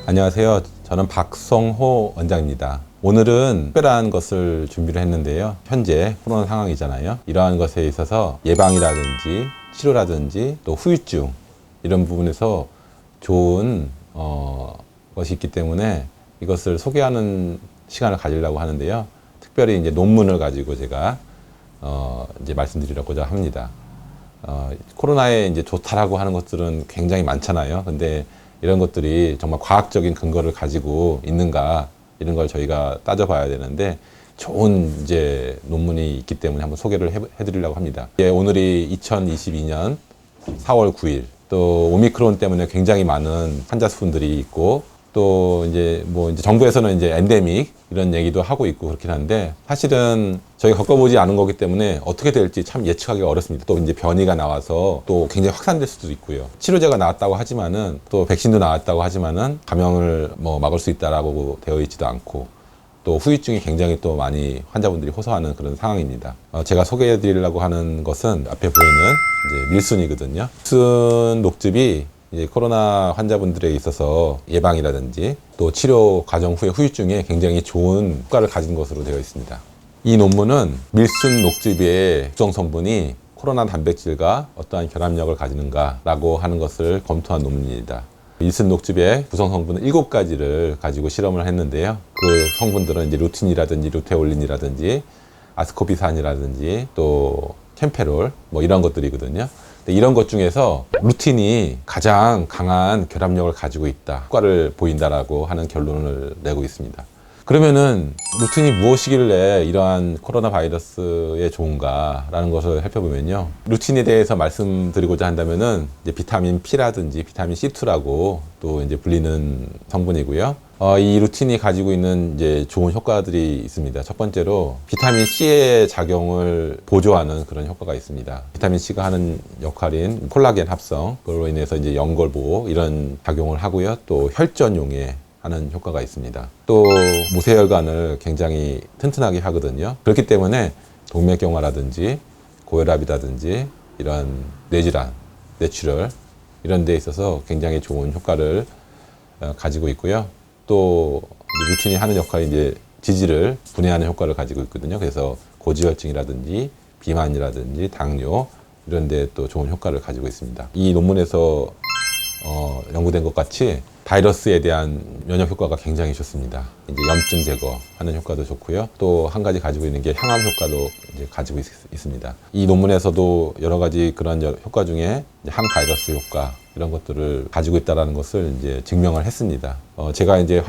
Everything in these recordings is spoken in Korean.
안녕하세요. 저는 박성호 원장입니다. 오늘은 특별한 것을 준비를 했는데요. 현재 코로나 상황이잖아요. 이러한 것에 있어서 예방이라든지 치료라든지 또 후유증 이런 부분에서 좋은 것이 있기 때문에 이것을 소개하는 시간을 가지려고 하는데요. 특별히 이제 논문을 가지고 제가 이제 말씀드리려고자 합니다. 코로나에 이제 좋다라고 하는 것들은 굉장히 많잖아요. 근데 이런 것들이 정말 과학적인 근거를 가지고 있는가 이런 걸 저희가 따져봐야 되는데 좋은 이제 논문이 있기 때문에 한번 소개를 해드리려고 합니다. 오늘이 2022년 4월 9일 또 오미크론 때문에 굉장히 많은 환자 수분들이 있고 또 이제 정부에서는 이제 엔데믹 이런 얘기도 하고 있고 그렇긴 한데 사실은 저희가 겪어보지 않은 거기 때문에 어떻게 될지 참 예측하기가 어렵습니다. 또 이제 변이가 나와서 또 굉장히 확산될 수도 있고요. 치료제가 나왔다고 하지만은 또 백신도 나왔다고 하지만은 감염을 막을 수 있다라고 되어 있지도 않고 또 후유증이 굉장히 또 많이 환자분들이 호소하는 그런 상황입니다. 제가 소개해 드리려고 하는 것은 앞에 보이는 이제 밀순이거든요. 밀순 녹즙이 이제 코로나 환자분들에 있어서 예방이라든지 또 치료 과정 후에 후유증에 굉장히 좋은 효과를 가진 것으로 되어 있습니다. 이 논문은 밀순 녹즙의 구성 성분이 코로나 단백질과 어떠한 결합력을 가지는가라고 하는 것을 검토한 논문입니다. 밀순 녹즙의 구성 성분은 7가지를 가지고 실험을 했는데요. 그 성분들은 이제 루틴이라든지 루테올린이라든지 아스코비산이라든지 또 캠페롤 이런 것들이거든요. 이런 것 중에서 루틴이 가장 강한 결합력을 가지고 있다, 효과를 보인다라고 하는 결론을 내고 있습니다. 그러면은 루틴이 무엇이길래 이러한 코로나 바이러스에 좋은가라는 것을 살펴보면요. 루틴에 대해서 말씀드리고자 한다면은 이제 비타민 P라든지 비타민 C2라고 또 이제 불리는 성분이고요. 이 루틴이 가지고 있는 이제 좋은 효과들이 있습니다. 첫 번째로 비타민 C의 작용을 보조하는 그런 효과가 있습니다. 비타민 C가 하는 역할인 콜라겐 합성, 그로 인해서 이제 연골 보호 이런 작용을 하고요. 또 혈전용에 하는 효과가 있습니다. 또 모세혈관을 굉장히 튼튼하게 하거든요. 그렇기 때문에 동맥경화라든지 고혈압이라든지 이런 뇌질환, 뇌출혈 이런 데 있어서 굉장히 좋은 효과를 가지고 있고요. 또 루틴이 하는 역할이 이제 지질을 분해하는 효과를 가지고 있거든요. 그래서 고지혈증이라든지 비만이라든지 당뇨 이런 데 또 좋은 효과를 가지고 있습니다. 이 논문에서 연구된 것 같이 바이러스에 대한 면역 효과가 굉장히 좋습니다. 이제 염증 제거하는 효과도 좋고요. 또 한 가지 가지고 있는 게 항암 효과도 이제 가지고 있습니다. 이 논문에서도 여러 가지 그런 효과 중에 항바이러스 효과 이런 것들을 가지고 있다는 것을 이제 증명을 했습니다. 제가 이제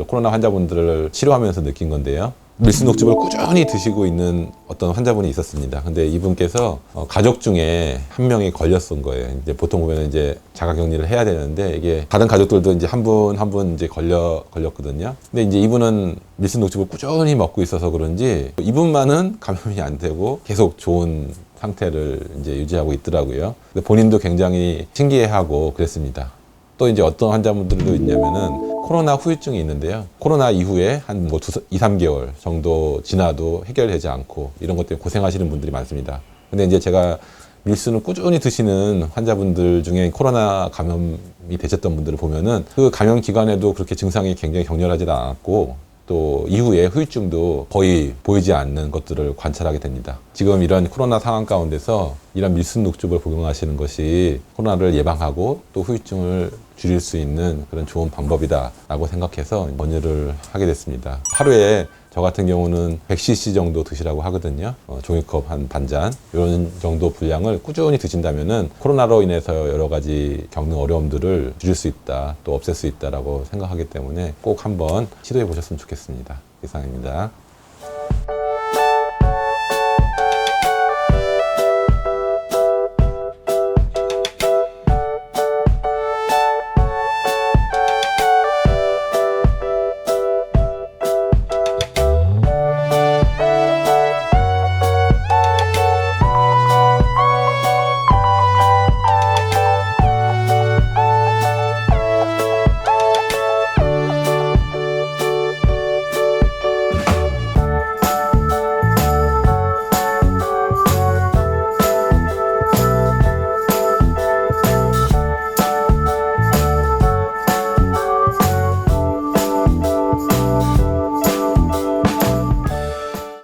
코로나 환자분들을 치료하면서 느낀 건데요. 밀순 녹즙을 꾸준히 드시고 있는 어떤 환자분이 있었습니다. 근데 이분께서 가족 중에 한 명이 걸렸던 거예요. 이제 보통 보면 이제 자가격리를 해야 되는데 이게 다른 가족들도 이제 한 분 이제 걸렸거든요. 근데 이제 이분은 밀순 녹즙을 꾸준히 먹고 있어서 그런지 이분만은 감염이 안 되고 계속 좋은 상태를 이제 유지하고 있더라고요. 근데 본인도 굉장히 신기해하고 그랬습니다. 또 이제 어떤 환자분들도 있냐면은 코로나 후유증이 있는데요. 코로나 이후에 한 2, 3개월 정도 지나도 해결되지 않고 이런 것 때문에 고생하시는 분들이 많습니다. 근데 이제 제가 밀순을 꾸준히 드시는 환자분들 중에 코로나 감염이 되셨던 분들을 보면은 그 감염 기간에도 그렇게 증상이 굉장히 격렬하지 않았고 또 이후에 후유증도 거의 보이지 않는 것들을 관찰하게 됩니다. 지금 이런 코로나 상황 가운데서 이런 밀순 녹즙을 복용하시는 것이 코로나를 예방하고 또 후유증을 줄일 수 있는 그런 좋은 방법이다라고 생각해서 권유를 하게 됐습니다. 하루에 저 같은 경우는 100cc 정도 드시라고 하거든요. 종이컵 한 반잔 이런 정도 분량을 꾸준히 드신다면은 코로나로 인해서 여러 가지 겪는 어려움들을 줄일 수 있다, 또 없앨 수 있다라고 생각하기 때문에 꼭 한번 시도해 보셨으면 좋겠습니다. 이상입니다.